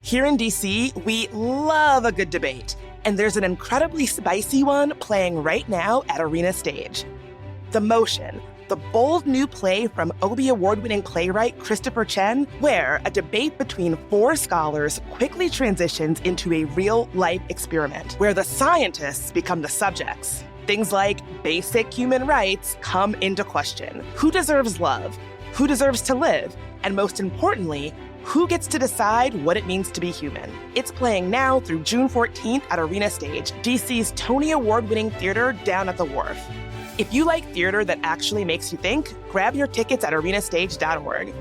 Here in DC, we love a good debate, and there's an incredibly spicy one playing right now at Arena Stage. The Motion, the bold new play from Obie Award-winning playwright Christopher Chen, where a debate between four scholars quickly transitions into a real-life experiment, where the scientists become the subjects. Things like basic human rights come into question. Who deserves love? Who deserves to live? And most importantly, who gets to decide what it means to be human? It's playing now through June 14th at Arena Stage, DC's Tony Award-winning theater down at the Wharf. If you like theater that actually makes you think, grab your tickets at arenastage.org.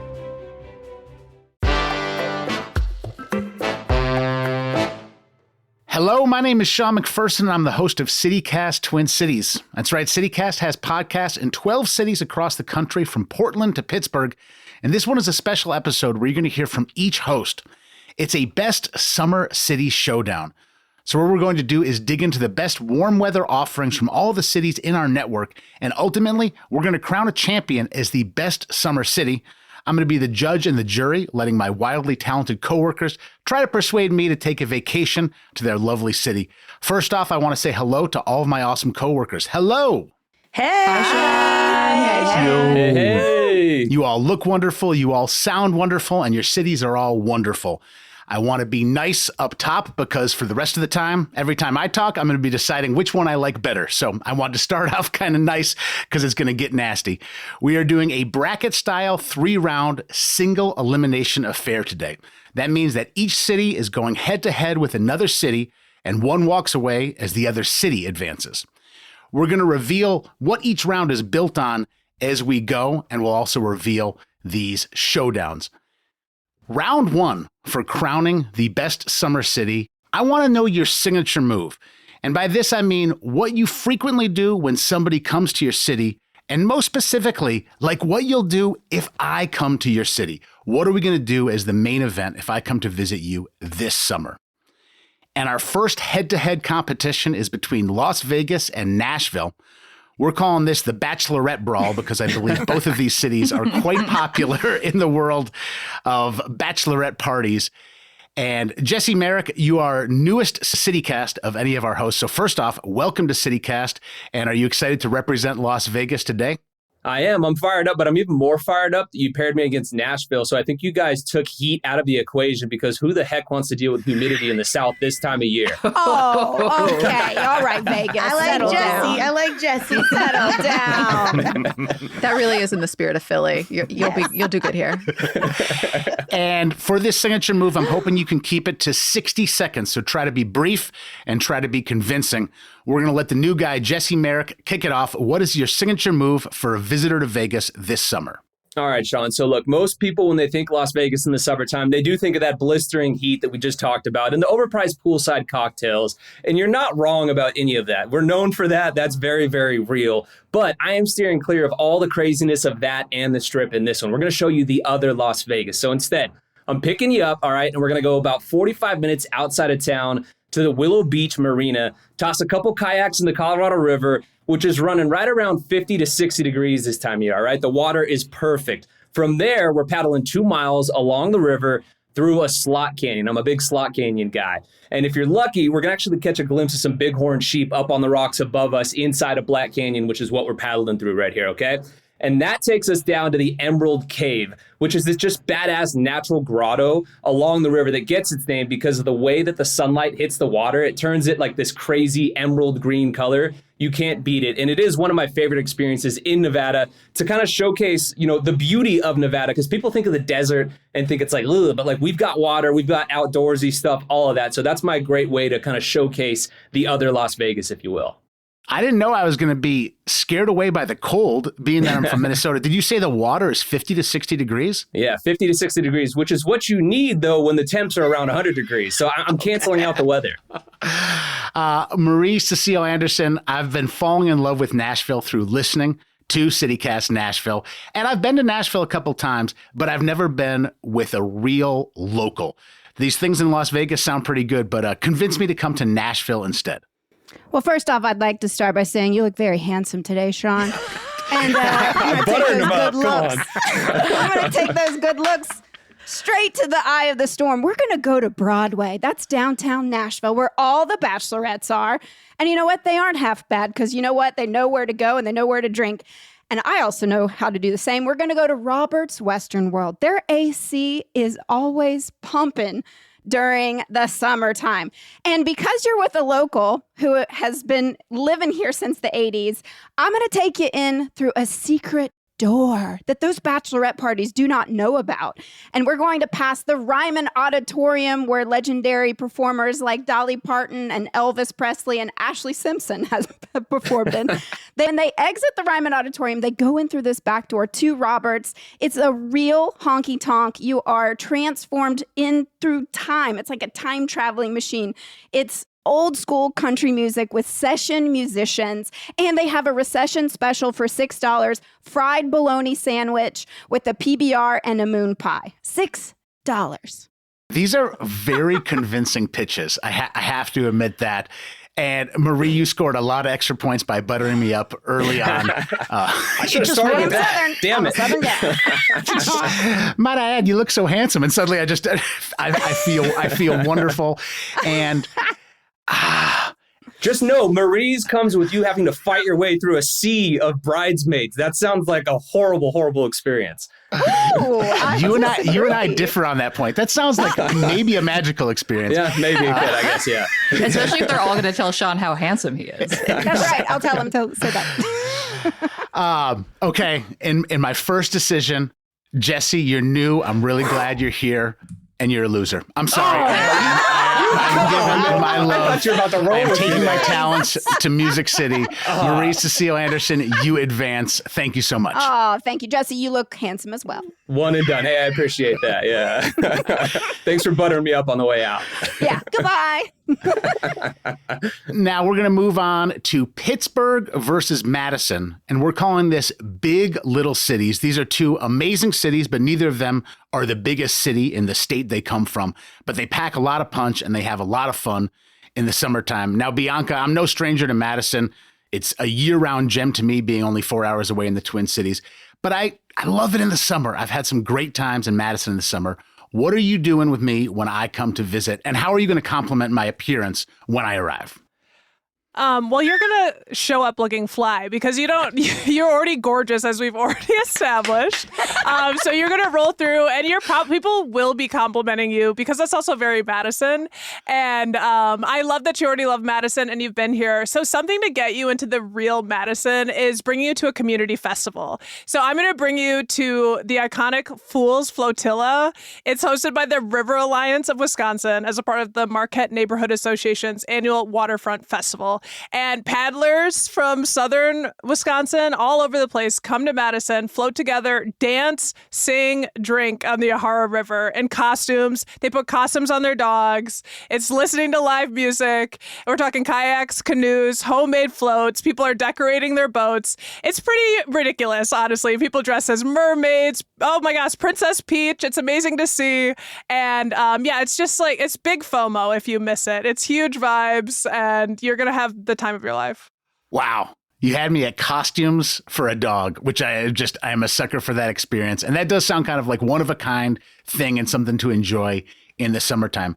Hello, my name is Sean McPherson, and I'm the host of CityCast Twin Cities. That's right, CityCast has podcasts in 12 cities across the country from Portland to Pittsburgh, and this one is a special episode where you're going to hear from each host. It's a best summer city showdown. So what we're going to do is dig into the best warm weather offerings from all the cities in our network, and ultimately, we're going to crown a champion as the best summer city. I'm going to be the judge and the jury, letting my wildly talented coworkers try to persuade me to take a vacation to their lovely city. First off, I want to say hello to all of my awesome coworkers. Hello! Hey! Hi, Hey! You all look wonderful, you all sound wonderful, and your cities are all wonderful. I want to be nice up top because for the rest of the time, every time I talk, I'm going to be deciding which one I like better. So I want to start off kind of nice because it's going to get nasty. We are doing a bracket-style 3-round single elimination affair today. That means that each city is going head-to-head with another city, and one walks away as the other city advances. We're going to reveal what each round is built on as we go, and we'll also reveal these showdowns. Round 1 for crowning the best summer city. I want to know your signature move. And by this, I mean what you frequently do when somebody comes to your city, and most specifically, like what you'll do if I come to your city. What are we going to do as the main event if I come to visit you this summer? And our first head-to-head competition is between Las Vegas and Nashville. We're calling this the Bachelorette Brawl because I believe both of these cities are quite popular in the world of bachelorette parties. And Jesse Merrick, you are newest CityCast of any of our hosts. So first off, welcome to CityCast. And are you excited to represent Las Vegas today? I am. I'm fired up, but I'm even more fired up that you paired me against Nashville. So I think you guys took heat out of the equation because who the heck wants to deal with humidity in the South this time of year? Oh, okay. All right, Vegas. I like Jesse. Settle down. That really is in the spirit of Philly. You'll do good here. And for this signature move, I'm hoping you can keep it to 60 seconds. So try to be brief and try to be convincing. We're going to let the new guy, Jesse Merrick, kick it off. What is your signature move for a visitor to Vegas this summer? All right, Sean. So look, most people, when they think Las Vegas in the summertime, they do think of that blistering heat that we just talked about and the overpriced poolside cocktails. And you're not wrong about any of that. We're known for that. That's very, very real. But I am steering clear of all the craziness of that and the Strip in this one. We're going to show you the other Las Vegas. So instead, I'm picking you up, all right, and we're going to go about 45 minutes outside of town to the Willow Beach Marina, toss a couple kayaks in the Colorado River, which is running right around 50 to 60 degrees this time of year, all right? The water is perfect. From there, we're paddling 2 miles along the river through a slot canyon. I'm a big slot canyon guy. And if you're lucky, we're going to actually catch a glimpse of some bighorn sheep up on the rocks above us inside of Black Canyon, which is what we're paddling through right here, okay? And that takes us down to the Emerald Cave, which is this just badass natural grotto along the river that gets its name because of the way that the sunlight hits the water. It turns it like this crazy emerald green color. You can't beat it. And it is one of my favorite experiences in Nevada to kind of showcase, you know, the beauty of Nevada, because people think of the desert and think it's like, ugh, but like we've got water, we've got outdoorsy stuff, all of that. So that's my great way to kind of showcase the other Las Vegas, if you will. I didn't know I was going to be scared away by the cold, being that I'm from Minnesota. Did you say the water is 50 to 60 degrees? Yeah, 50 to 60 degrees, which is what you need, though, when the temps are around 100 degrees. So I'm canceling out the weather. Marie Cecile Anderson, I've been falling in love with Nashville through listening to CityCast Nashville. And I've been to Nashville a couple times, but I've never been with a real local. These things in Las Vegas sound pretty good, but convince me to come to Nashville instead. Well, first off, I'd like to start by saying you look very handsome today, Sean. And I'm going to take those good looks. I'm going to take those good looks straight to the eye of the storm. We're going to go to Broadway. That's downtown Nashville, where all the bachelorettes are. And you know what? They aren't half bad because you know what? They know where to go and they know where to drink. And I also know how to do the same. We're going to go to Robert's Western World. Their AC is always pumping during the summertime. And because you're with a local who has been living here since the 80s, I'm going to take you in through a secret door that those bachelorette parties do not know about. And we're going to pass the Ryman Auditorium where legendary performers like Dolly Parton and Elvis Presley and Ashley Simpson has performed in. Then they exit the Ryman Auditorium. They go in through this back door to Roberts. It's a real honky tonk. You are transformed in through time. It's like a time traveling machine. It's old school country music with session musicians, and they have a recession special for $6, fried bologna sandwich with a PBR and a moon pie. $6. These are very convincing pitches. I have to admit that. And Marie, you scored a lot of extra points by buttering me up early on. I should have started with that. Damn it. Might I add, you look so handsome, and suddenly I feel wonderful. And just know Marie's comes with you having to fight your way through a sea of bridesmaids. That sounds like a horrible, horrible experience. Ooh, you and I differ on that point. That sounds like maybe a magical experience. Yeah, maybe it could, I guess, yeah. Especially if they're all going to tell Sean how handsome he is. That's right. I'll tell him to say that. Okay. In my first decision, Jesse, you're new. I'm really glad you're here. And you're a loser. I'm sorry. I'm giving my love. I thought you were about to roll. I am with taking me. my talents to Music City. Marie Cecile Anderson, you advance. Thank you so much. Oh, thank you, Jesse. You look handsome as well. One and done. Hey, I appreciate that. Yeah. Thanks for buttering me up on the way out. Yeah. Goodbye. Now we're going to move on to Pittsburgh versus Madison, and we're calling this Big Little Cities. These are two amazing cities, but neither of them are the biggest city in the state they come from, but they pack a lot of punch and they have a lot of fun in the summertime. Now, Bianca, I'm no stranger to Madison. It's a year-round gem to me, being only 4 hours away in the Twin Cities, but I love it in the summer. I've had some great times in Madison in the summer. What are you doing with me when I come to visit? And how are you going to compliment my appearance when I arrive? Well, you're going to show up looking fly because you're already gorgeous, as we've already established. So you're going to roll through and people will be complimenting you because that's also very Madison. And I love that you already love Madison and you've been here. So something to get you into the real Madison is bringing you to a community festival. So I'm going to bring you to the iconic Fools Flotilla. It's hosted by the River Alliance of Wisconsin as a part of the Marquette Neighborhood Association's annual waterfront festival. And paddlers from southern Wisconsin, all over the place, come to Madison, float together, dance, sing, drink on the Yahara River in costumes. They put costumes on their dogs. It's listening to live music. We're talking kayaks, canoes, homemade floats. People are decorating their boats. It's pretty ridiculous, honestly. People dress as mermaids. Oh my gosh, Princess Peach. It's amazing to see. And it's just like, it's big FOMO if you miss it. It's huge vibes, and you're going to have the time of your life. Wow. You had me at costumes for a dog, which I'm a sucker for that experience. And that does sound kind of like one of a kind thing and something to enjoy in the summertime.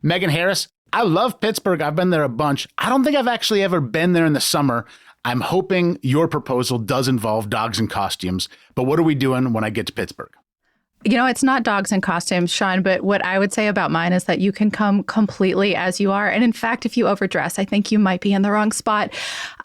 Megan Harris, I love Pittsburgh. I've been there a bunch. I don't think I've actually ever been there in the summer. I'm hoping your proposal does involve dogs in costumes. But what are we doing when I get to Pittsburgh? You know, it's not dogs in costumes, Sean, but what I would say about mine is that you can come completely as you are. And in fact, if you overdress, I think you might be in the wrong spot.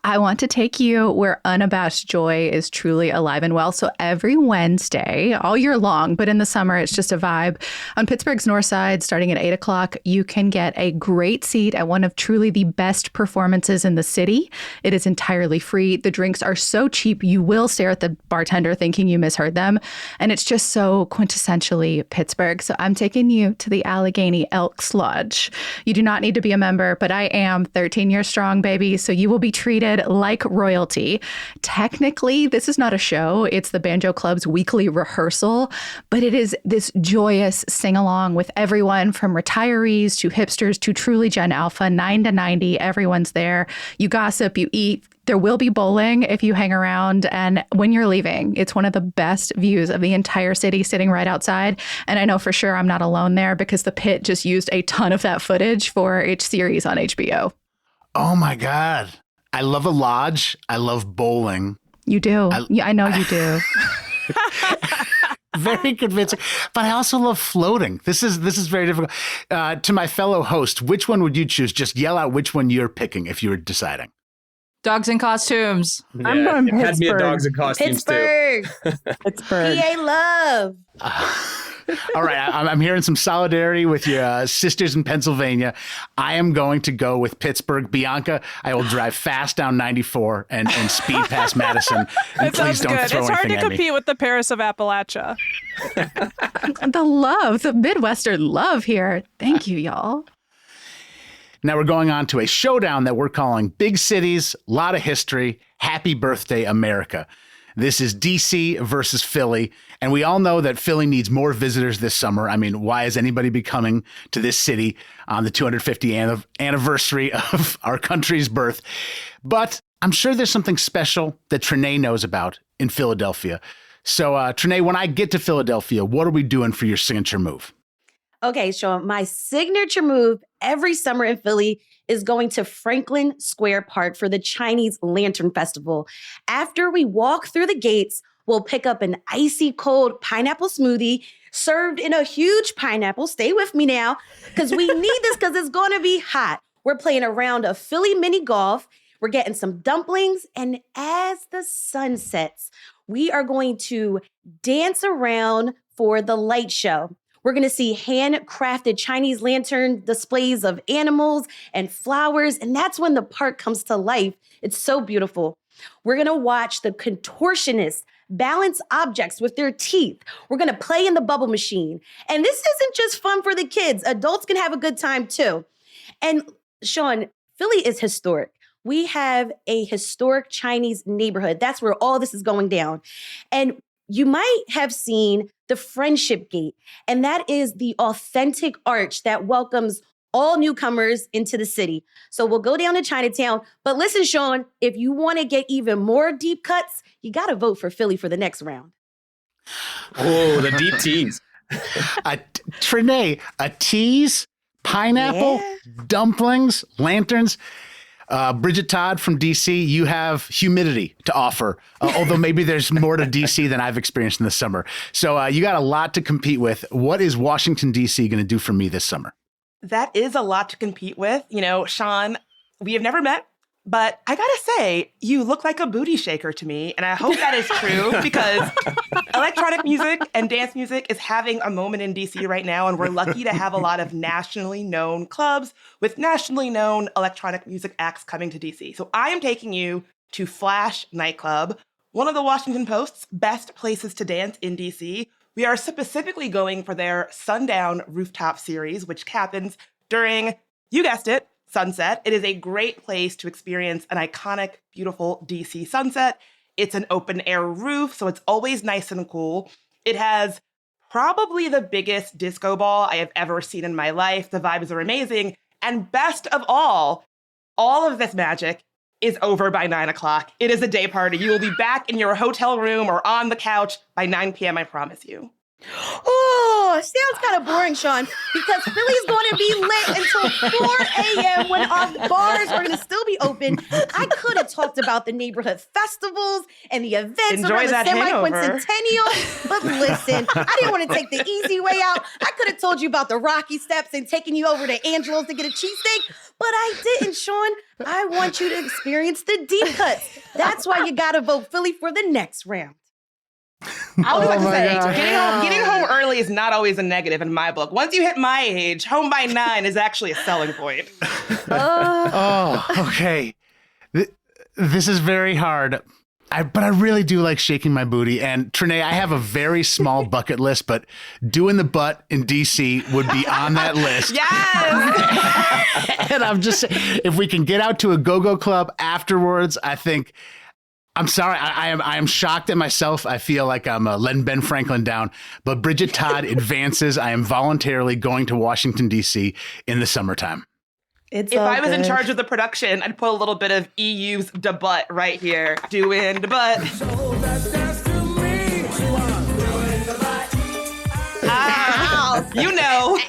I want to take you where unabashed joy is truly alive and well. So every Wednesday, all year long, but in the summer, it's just a vibe. On Pittsburgh's north side, starting at 8 o'clock, you can get a great seat at one of truly the best performances in the city. It is entirely free. The drinks are so cheap, you will stare at the bartender thinking you misheard them. And it's just so quintessentially Pittsburgh. So I'm taking you to the Allegheny Elks Lodge. You do not need to be a member, but I am 13 years strong, baby. So you will be treated treated like royalty. Technically, this is not a show. It's the Banjo Club's weekly rehearsal, but it is this joyous sing-along with everyone from retirees to hipsters to truly Gen Alpha, 9 to 90. Everyone's there. You gossip, you eat. There will be bowling if you hang around. And when you're leaving, it's one of the best views of the entire city sitting right outside. And I know for sure I'm not alone there because the Pit just used a ton of that footage for its series on HBO. Oh my God. I love a lodge. I love bowling. You do. I know you do. Very convincing. But I also love floating. This is very difficult. To my fellow host, which one would you choose? Just yell out which one you're picking if you were deciding. Dogs in costumes. Yeah, I'm going it had to be a Pittsburgh. dogs in costumes Pittsburgh. Pittsburgh. PA love. All right. I'm hearing some solidarity with your sisters in Pennsylvania. I am going to go with Pittsburgh. Bianca, I will drive fast down 94 and speed past Madison. And It please sounds don't good. throw It's hard to anything at me. compete with the Paris of Appalachia. The Midwestern love here. Thank you, y'all. Now we're going on to a showdown that we're calling Big Cities, Lot of History, Happy Birthday, America. This is DC versus Philly, and we all know that Philly needs more visitors this summer. I mean, why is anybody be coming to this city on the 250th anniversary of our country's birth? But I'm sure there's something special that Trinae knows about in Philadelphia. So, Trinae, when I get to Philadelphia, what are we doing for your signature move? Okay, Sean, my signature move every summer in Philly is going to Franklin Square Park for the Chinese Lantern Festival. After we walk through the gates, we'll pick up an icy cold pineapple smoothie served in a huge pineapple. Stay with me now, because we need this because it's going to be hot. We're playing a round of Philly mini golf. We're getting some dumplings. And as the sun sets, we are going to dance around for the light show. We're going to see handcrafted Chinese lantern displays of animals and flowers. And that's when the park comes to life. It's so beautiful. We're going to watch the contortionists balance objects with their teeth. We're going to play in the bubble machine. And this isn't just fun for the kids. Adults can have a good time too. And Sean, Philly is historic. We have a historic Chinese neighborhood. That's where all this is going down. And you might have seen the Friendship Gate, and that is the authentic arch that welcomes all newcomers into the city. So we'll go down to Chinatown. But listen, Sean, if you want to get even more deep cuts, you got to vote for Philly for the next round. Oh, the deep tease. Trinae, a tease, pineapple, dumplings, lanterns. Bridget Todd from DC, you have humidity to offer, although maybe there's more to DC than I've experienced in the summer. So you got a lot to compete with. What is Washington, DC going to do for me this summer? That is a lot to compete with. You know, Sean, we have never met, but I gotta say, you look like a booty shaker to me. And I hope that is true because electronic music and dance music is having a moment in DC right now. And we're lucky to have a lot of nationally known clubs with nationally known electronic music acts coming to DC. So I am taking you to Flash Nightclub, one of the Washington Post's best places to dance in DC. We are specifically going for their Sundown Rooftop series, which happens during, you guessed it, sunset. It is a great place to experience an iconic, beautiful DC sunset. It's an open air roof, so it's always nice and cool. It has probably the biggest disco ball I have ever seen in my life. The vibes are amazing. And best of all of this magic is over by 9 o'clock. It is a day party. You will be back in your hotel room or on the couch by 9 p.m., I promise you. Oh, sounds kind of boring, Sean, because Philly's going to be lit until 4 a.m. when our bars are going to still be open. I could have talked about the neighborhood festivals and the events Enjoy around the that hangover. semi-quincentennial, but listen, I didn't want to take the easy way out. I could have told you about the Rocky Steps and taking you over to Angelo's to get a cheesesteak, but I didn't, Sean. I want you to experience the deep cuts. That's why you got to vote Philly for the next round. I was about to say, God. getting home early is not always a negative in my book. Once you hit my age, home by 9 is actually a selling point. Oh, okay. This is very hard. But I really do like shaking my booty. And Trinae, I have a very small bucket list, but doing the butt in DC would be on that list. Yes. And I'm just saying, if we can get out to a go-go club afterwards, I think. I'm sorry, I am shocked at myself. I feel like I'm letting Ben Franklin down. But Bridget Todd advances. I am voluntarily going to Washington, D.C. in the summertime. If I was in charge of the production, I'd put a little bit of EU's da butt right here. Doing da butt. You know.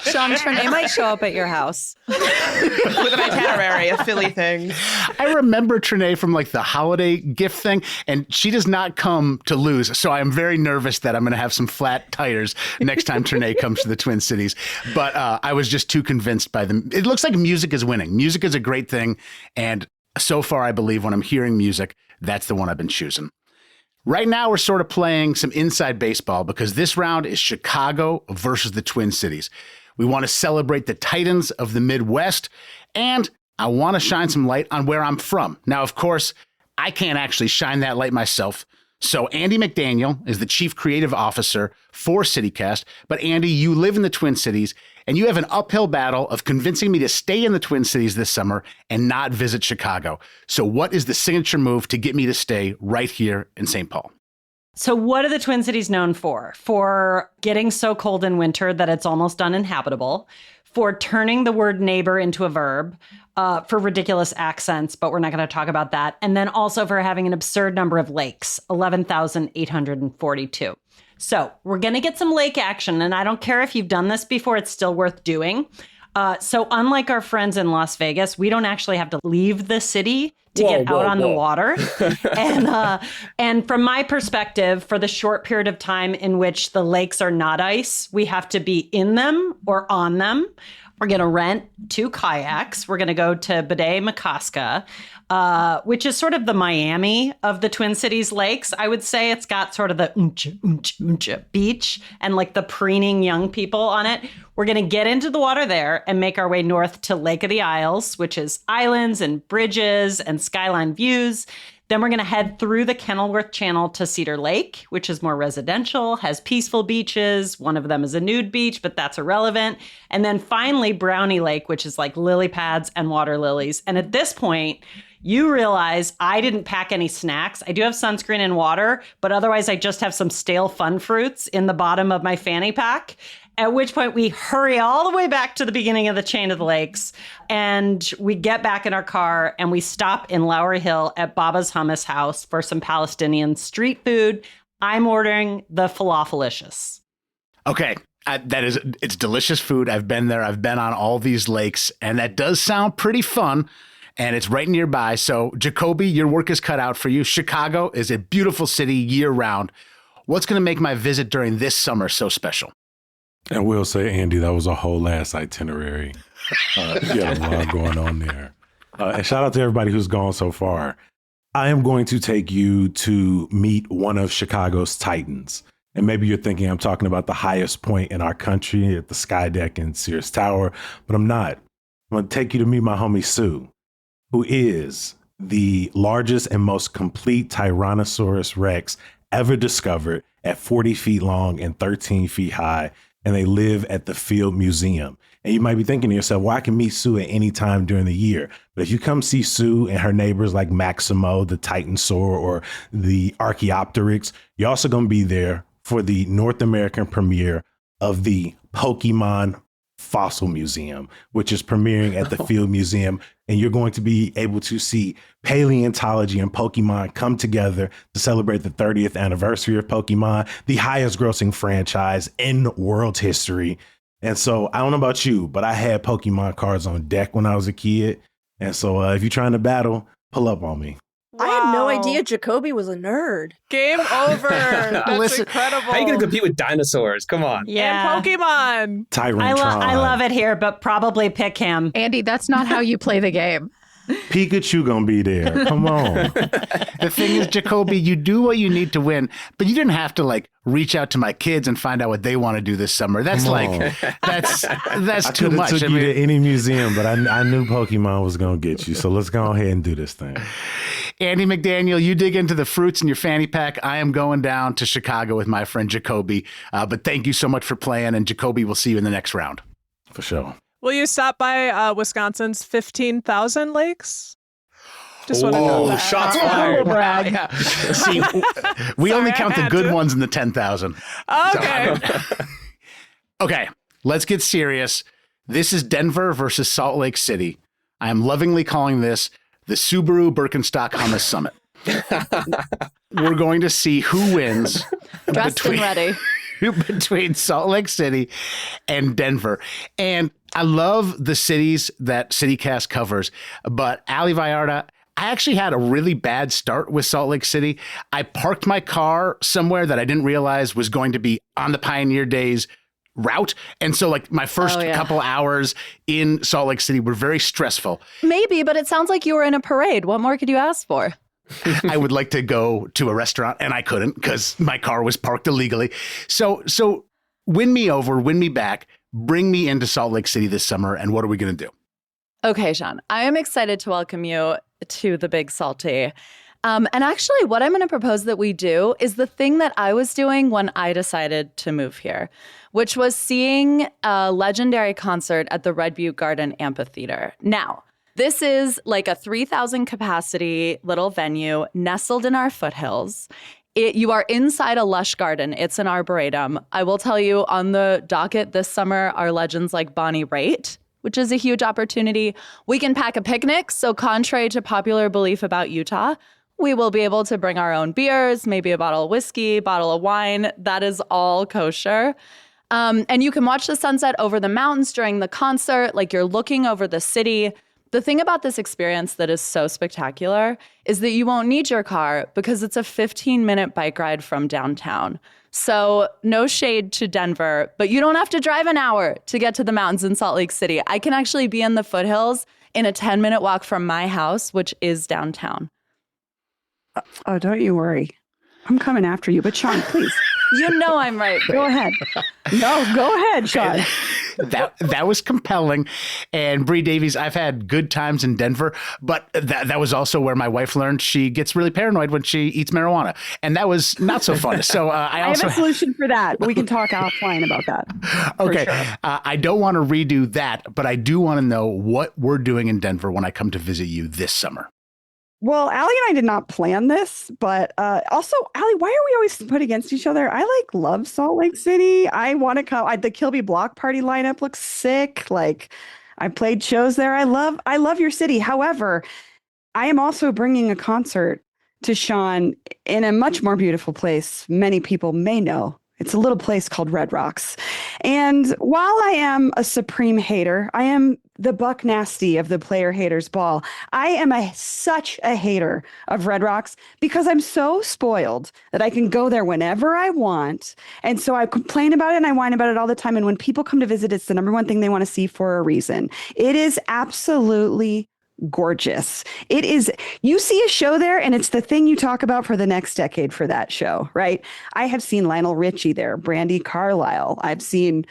Sean, Trinae might show up at your house. With an itinerary of Philly things. I remember Trinae from like the holiday gift thing, and she does not come to lose. So I am very nervous that I'm going to have some flat tires next time Trinae comes to the Twin Cities. But I was just too convinced by them. It looks like music is winning. Music is a great thing. And so far, I believe when I'm hearing music, that's the one I've been choosing. Right now, we're sort of playing some inside baseball because this round is Chicago versus the Twin Cities. We want to celebrate the Titans of the Midwest, and I want to shine some light on where I'm from. Now, of course, I can't actually shine that light myself. So Andy McDaniel is the Chief Creative Officer for CityCast. But Andy, you live in the Twin Cities, and you have an uphill battle of convincing me to stay in the Twin Cities this summer and not visit Chicago. So what is the signature move to get me to stay right here in St. Paul? So what are the Twin Cities known for? For getting so cold in winter that it's almost uninhabitable, for turning the word neighbor into a verb, for ridiculous accents, but we're not going to talk about that. And then also for having an absurd number of lakes, 11,842. So we're going to get some lake action. And I don't care if you've done this before, it's still worth doing. So unlike our friends in Las Vegas, we don't actually have to leave the city to get out on the water. And from my perspective, for the short period of time in which the lakes are not ice, we have to be in them or on them. We're going to rent 2 kayaks. We're going to go to Bide-Makaska, which is sort of the Miami of the Twin Cities lakes. I would say it's got sort of the beach and like the preening young people on it. We're going to get into the water there and make our way north to Lake of the Isles, which is islands and bridges and skyline views. Then we're going to head through the Kenilworth Channel to Cedar Lake, which is more residential, has peaceful beaches. One of them is a nude beach, but that's irrelevant. And then finally, Brownie Lake, which is like lily pads and water lilies. And at this point, you realize I didn't pack any snacks. I do have sunscreen and water, but otherwise I just have some stale fun fruits in the bottom of my fanny pack. At which point we hurry all the way back to the beginning of the chain of the lakes, and we get back in our car and we stop in Lowry Hill at Baba's Hummus House for some Palestinian street food. I'm ordering the falafelicious. Okay. It's delicious food. I've been there. I've been on all these lakes, and that does sound pretty fun. And it's right nearby. So Jacoby, your work is cut out for you. Chicago is a beautiful city year round. What's going to make my visit during this summer so special? And we'll say, Andy, that was a whole ass itinerary. You had a lot going on there. And shout out to everybody who's gone so far. I am going to take you to meet one of Chicago's Titans. And maybe you're thinking I'm talking about the highest point in our country at the Sky Deck in Sears Tower, but I'm not. I'm going to take you to meet my homie Sue, who is the largest and most complete Tyrannosaurus Rex ever discovered at 40 feet long and 13 feet high. And they live at the Field Museum. And you might be thinking to yourself, well, I can meet Sue at any time during the year. But if you come see Sue and her neighbors like Maximo, the Titansaur, or the Archaeopteryx, you're also going to be there for the North American premiere of the Pokemon Fossil Museum, which is premiering at the Field Museum. And you're going to be able to see paleontology and Pokemon come together to celebrate the 30th anniversary of Pokemon, the highest grossing franchise in world history. And so I don't know about you, but I had Pokemon cards on deck when I was a kid. And so if you're trying to battle, pull up on me. Wow. I had no idea Jacoby was a nerd. Game over. That's Listen, incredible. How are you going to compete with dinosaurs? Come on. Yeah. And Pokemon. I love it here, but probably pick him. Andy, that's not how you play the game. Pikachu gonna be there. Come on. The thing is, Jacoby, you do what you need to win, but you didn't have to like reach out to my kids and find out what they want to do this summer. That's that's too much. I took you to any museum, but I knew Pokemon was gonna get you. So let's go ahead and do this thing. Andy McDaniel, you dig into the fruits in your fanny pack. I am going down to Chicago with my friend Jacoby. But thank you so much for playing, and Jacoby, we'll see you in the next round. For sure. Will you stop by Wisconsin's 15,000 lakes? Just want to know that. Shots fired. Yeah. See, we only count the good ones in the 10,000. Okay. Okay, let's get serious. This is Denver versus Salt Lake City. I am lovingly calling this the Subaru Birkenstock Hummus Summit. We're going to see who wins Dressed and ready. between Salt Lake City and Denver. And I love the cities that CityCast covers, but Ali Vallarta, I actually had a really bad start with Salt Lake City. I parked my car somewhere that I didn't realize was going to be on the Pioneer Days route. And so like my first couple hours in Salt Lake City were very stressful. Maybe, but it sounds like you were in a parade. What more could you ask for? I would like to go to a restaurant and I couldn't because my car was parked illegally. So win me over, win me back, bring me into Salt Lake City this summer. And what are we going to do? Okay, Sean, I am excited to welcome you to the Big Salty. And actually, what I'm going to propose that we do is the thing that I was doing when I decided to move here, which was seeing a legendary concert at the Red Butte Garden Amphitheater. Now, this is like a 3,000 capacity little venue nestled in our foothills. You are inside a lush garden. It's an arboretum. I will tell you, on the docket this summer are legends like Bonnie Raitt, which is a huge opportunity. We can pack a picnic. So contrary to popular belief about Utah, we will be able to bring our own beers, maybe a bottle of whiskey, bottle of wine. That is all kosher. And you can watch the sunset over the mountains during the concert. Like, you're looking over the city. The thing about this experience that is so spectacular is that you won't need your car because it's a 15-minute bike ride from downtown. So no shade to Denver, but you don't have to drive an hour to get to the mountains in Salt Lake City. I can actually be in the foothills in a 10-minute walk from my house, which is downtown. Oh, don't you worry. I'm coming after you. But Sean, please. You know I'm right. Go ahead. No, go ahead, Sean. That was compelling. And Bree Davies, I've had good times in Denver, but that was also where my wife learned she gets really paranoid when she eats marijuana. And that was not so fun. So I have a solution for that, but we can talk offline about that. Okay. Sure. I don't want to redo that, but I do want to know what we're doing in Denver when I come to visit you this summer. Well, Allie and I did not plan this, but also, Allie, why are we always put against each other? I love Salt Lake City. I want to come. The Kilby Block Party lineup looks sick. Like, I played shows there. I love your city. However, I am also bringing a concert to Sean in a much more beautiful place. Many people may know. It's a little place called Red Rocks. And while I am a supreme hater, I am the Buck Nasty of the Player Haters Ball. I am such a hater of Red Rocks because I'm so spoiled that I can go there whenever I want. And so I complain about it and I whine about it all the time. And when people come to visit, it's the number one thing they want to see for a reason. It is absolutely gorgeous. It is. You see a show there and it's the thing you talk about for the next decade for that show, right? I have seen Lionel Richie there, Brandi Carlile. I've seen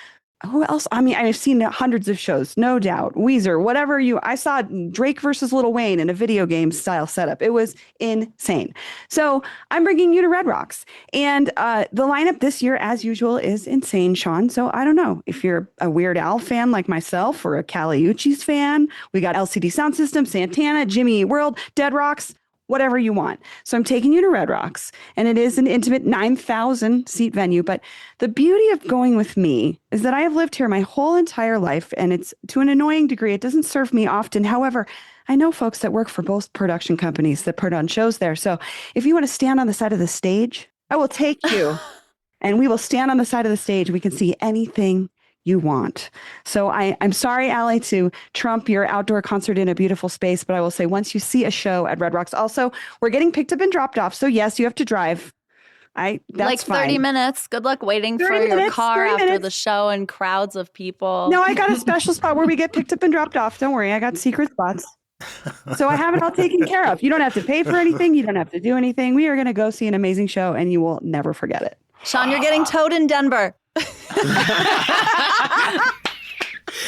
who else? I mean, I've seen hundreds of shows, no doubt. Weezer, whatever I saw Drake versus Lil Wayne in a video game style setup. It was insane. So I'm bringing you to Red Rocks. And the lineup this year, as usual, is insane, Sean. So I don't know if you're a Weird Al fan like myself or a Kali Uchis fan. We got LCD Sound System, Santana, Jimmy Eat World, Dead Rocks, whatever you want. So I'm taking you to Red Rocks, and it is an intimate 9,000 seat venue. But the beauty of going with me is that I have lived here my whole entire life, and it's to an annoying degree. It doesn't serve me often. However, I know folks that work for both production companies that put on shows there. So if you want to stand on the side of the stage, I will take you and we will stand on the side of the stage. We can see anything you want. So I'm sorry, Allie, to trump your outdoor concert in a beautiful space, but I will say once you see a show at Red Rocks, also, we're getting picked up and dropped off. So yes, you have to drive. That's like 30 fine. minutes. Good luck waiting for your car after the show and crowds of people. No, I got a special spot where we get picked up and dropped off. Don't worry, I got secret spots. So I have it all taken care of. You don't have to pay for anything. You don't have to do anything. We are going to go see an amazing show and you will never forget it. Sean, you're getting towed in Denver.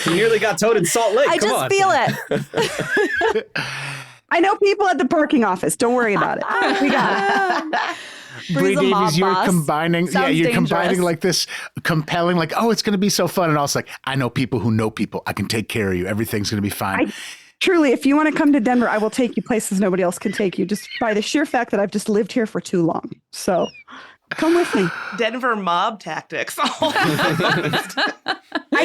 You nearly got towed in Salt Lake. I Come just on. feel it. I know people at the parking office. Don't worry about it. We got it. Bree a mob Davies, you're boss. combining, Sounds you're dangerous. combining like this compelling, like, oh, it's going to be so fun. And also like, I know people who know people. I can take care of you. Everything's going to be fine. Truly, if you want to come to Denver, I will take you places nobody else can take you, just by the sheer fact that I've just lived here for too long. So come with me. Denver mob tactics. I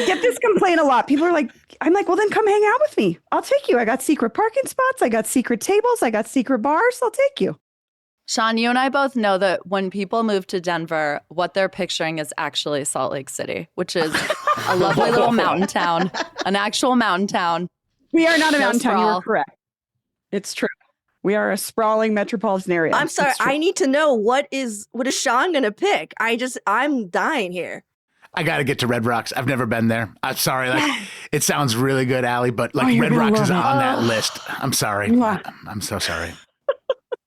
get this complaint a lot. People are like, I'm like, well, then come hang out with me. I'll take you. I got secret parking spots. I got secret tables. I got secret bars. I'll take you. Sean, you and I both know that when people move to Denver, what they're picturing is actually Salt Lake City, which is a lovely little mountain town, an actual mountain town. We are not a No mountain town. You sprawl. are correct. It's true. We are a sprawling metropolitan area. I'm sorry. It's true. I need to know what is Sean gonna pick? I'm dying here. I got to get to Red Rocks. I've never been there. I'm sorry. Like, it sounds really good, Allie, but like you're Red gonna Rocks is love it. on that list. I'm sorry. Mwah. I'm so sorry.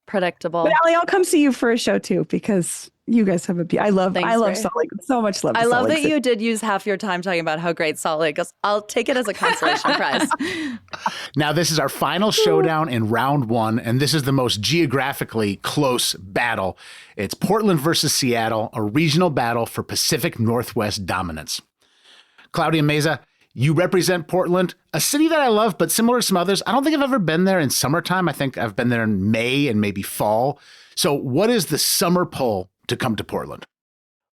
Predictable. But Allie, I'll come see you for a show too, because you guys have I love Thanks, Salt Ray. Lake. So much love. I to love Salt Lake that City. you did use half your time talking about how great Salt Lake is. I'll take it as a consolation prize. Now, this is our final showdown in round one, and this is the most geographically close battle. It's Portland versus Seattle, a regional battle for Pacific Northwest dominance. Claudia Meza, you represent Portland, a city that I love, but similar to some others. I don't think I've ever been there in summertime. I think I've been there in May and maybe fall. So what is the summer pull to come to Portland?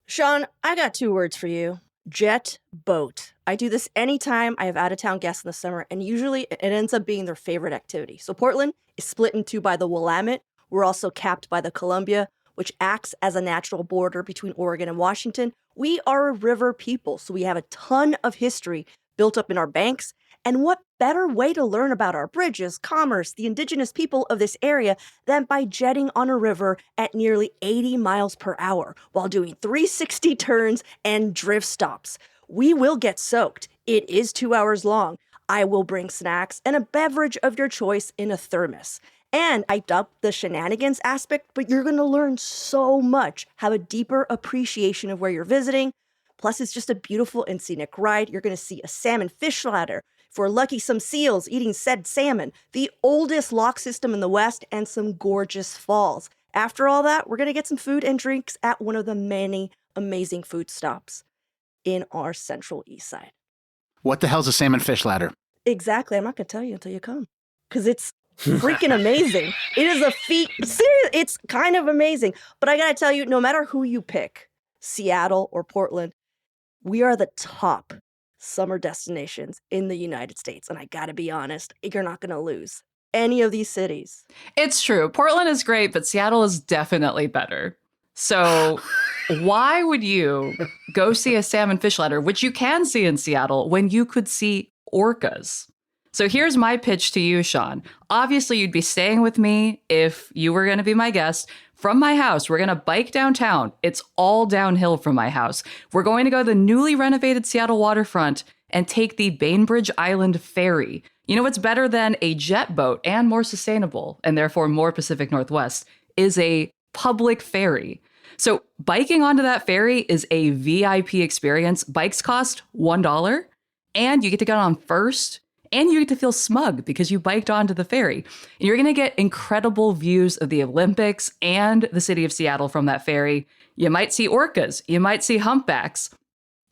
Sean, I got 2 words for you. Jet boat. I do this anytime I have out-of-town guests in the summer, and usually it ends up being their favorite activity. So Portland is split in 2 by the Willamette. We're also capped by the Columbia, which acts as a natural border between Oregon and Washington. We are a river people, so we have a ton of history built up in our banks. And what better way to learn about our bridges, commerce, the indigenous people of this area than by jetting on a river at nearly 80 miles per hour while doing 360 turns and drift stops. We will get soaked. It is 2 hours long. I will bring snacks and a beverage of your choice in a thermos. And I up the shenanigans aspect, but you're going to learn so much, have a deeper appreciation of where you're visiting. Plus, it's just a beautiful and scenic ride. You're going to see a salmon fish ladder. If we're lucky, some seals eating said salmon, the oldest lock system in the West, and some gorgeous falls. After all that, we're going to get some food and drinks at one of the many amazing food stops in our central east side. What the hell's a salmon fish ladder? Exactly. I'm not going to tell you until you come because it's freaking amazing. It is a feat. Seriously, it's kind of amazing. But I got to tell you, no matter who you pick, Seattle or Portland, we are the top summer destinations in the United States. And I got to be honest, you're not going to lose any of these cities. It's true. Portland is great, but Seattle is definitely better. So why would you go see a salmon fish ladder, which you can see in Seattle, when you could see orcas? So here's my pitch to you, Sean. Obviously, you'd be staying with me if you were going to be my guest. From my house, we're going to bike downtown. It's all downhill from my house. We're going to go to the newly renovated Seattle waterfront and take the Bainbridge Island ferry. You know what's better than a jet boat and more sustainable, and therefore more Pacific Northwest, is a public ferry. So biking onto that ferry is a VIP experience. Bikes cost $1, and you get to get on first. And you get to feel smug because you biked onto the ferry. And you're going to get incredible views of the Olympics and the city of Seattle from that ferry. You might see orcas. You might see humpbacks.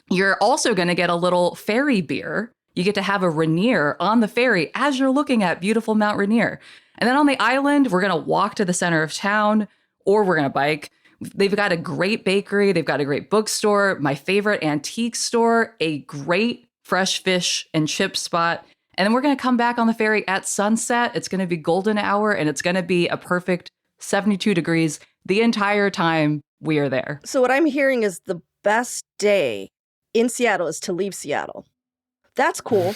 You're also going to get a little ferry beer. You get to have a Rainier on the ferry as you're looking at beautiful Mount Rainier. And then on the island, we're going to walk to the center of town, or we're going to bike. They've got a great bakery. They've got a great bookstore, my favorite antique store, a great fresh fish and chip spot. And then we're going to come back on the ferry at sunset. It's going to be golden hour, and it's going to be a perfect 72 degrees the entire time we are there. So what I'm hearing is the best day in Seattle is to leave Seattle. That's cool.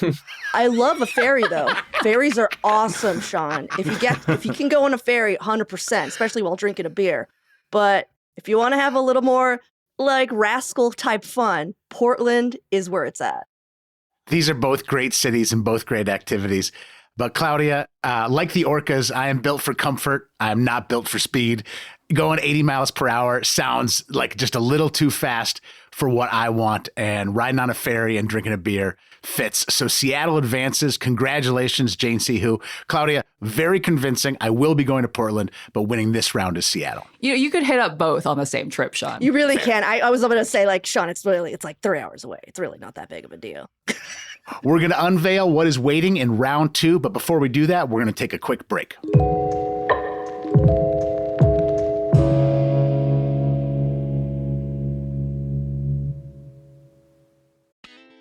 I love a ferry, though. Ferries are awesome, Sean. If you can go on a ferry, 100%, especially while drinking a beer. But if you want to have a little more like rascal type fun, Portland is where it's at. These are both great cities and both great activities. But Claudia, like the orcas, I am built for comfort. I am not built for speed. Going 80 miles per hour sounds like just a little too fast for what I want. And riding on a ferry and drinking a beer fits. So Seattle advances. Congratulations, Jane C. Who. Claudia, very convincing. I will be going to Portland, but winning this round is Seattle. You could hit up both on the same trip, Sean. You really can. I was going to say, like, Sean, it's like 3 hours away. It's really not that big of a deal. We're going to unveil what is waiting in round 2, but before we do that, we're going to take a quick break.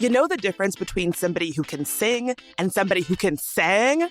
You know the difference between somebody who can sing and somebody who can sang?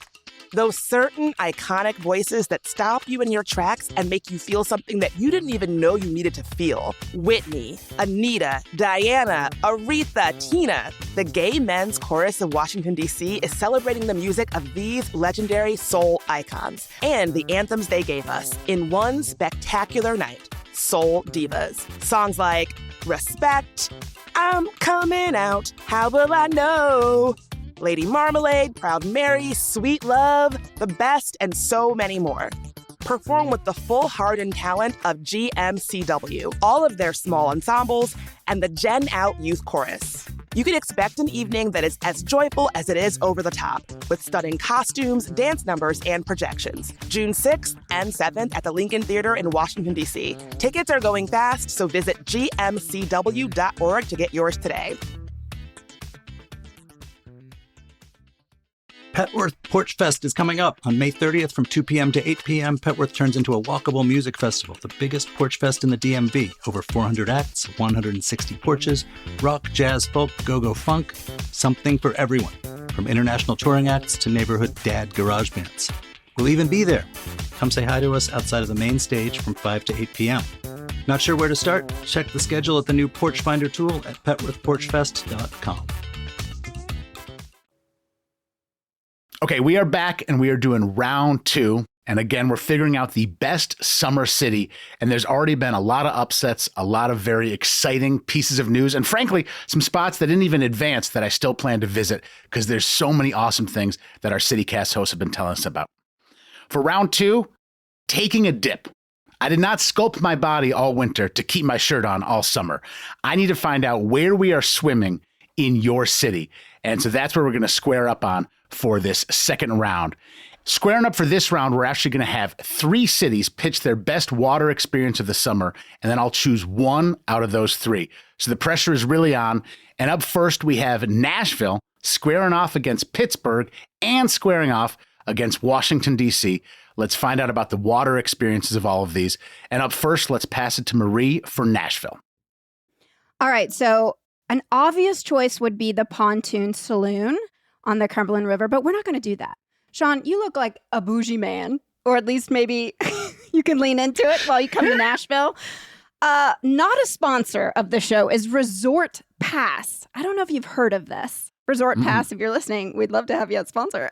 Those certain iconic voices that stop you in your tracks and make you feel something that you didn't even know you needed to feel. Whitney, Anita, Diana, Aretha, Tina. The Gay Men's Chorus of Washington, D.C. is celebrating the music of these legendary soul icons and the anthems they gave us in one spectacular night. Soul Divas. Songs like Respect, I'm Coming Out, How Will I Know? Lady Marmalade, Proud Mary, Sweet Love, The Best, and so many more. Perform with the full heart and talent of GMCW, all of their small ensembles, and the Gen Out Youth Chorus. You can expect an evening that is as joyful as it is over the top, with stunning costumes, dance numbers, and projections. June 6th and 7th at the Lincoln Theater in Washington, D.C. Tickets are going fast, so visit gmcw.org to get yours today. Petworth Porch Fest is coming up on May 30th from 2 p.m. to 8 p.m. Petworth turns into a walkable music festival, the biggest porch fest in the DMV. Over 400 acts, 160 porches, rock, jazz, folk, go-go funk, something for everyone. From international touring acts to neighborhood dad garage bands. We'll even be there. Come say hi to us outside of the main stage from 5 to 8 p.m. Not sure where to start? Check the schedule at the new Porch Finder tool at petworthporchfest.com. Okay, we are back and we are doing round 2. And again, we're figuring out the best summer city. And there's already been a lot of upsets, a lot of very exciting pieces of news, and frankly, some spots that didn't even advance that I still plan to visit because there's so many awesome things that our CityCast hosts have been telling us about. For round 2, taking a dip. I did not sculpt my body all winter to keep my shirt on all summer. I need to find out where we are swimming in your city. And so that's where we're going to square up on for this second round. Squaring up for this round, we're actually going to have 3 cities pitch their best water experience of the summer, and then I'll choose one out of those 3. So the pressure is really on. And up first, we have Nashville squaring off against Pittsburgh and squaring off against Washington, D.C. Let's find out about the water experiences of all of these. And up first, let's pass it to Marie for Nashville. All right, so an obvious choice would be the Pontoon Saloon on the Cumberland River, but we're not going to do that. Sean, you look like a bougie man, or at least maybe you can lean into it while you come to Nashville. Not a sponsor of the show is Resort Pass. I don't know if you've heard of this. Resort Pass, if you're listening, we'd love to have you as sponsor.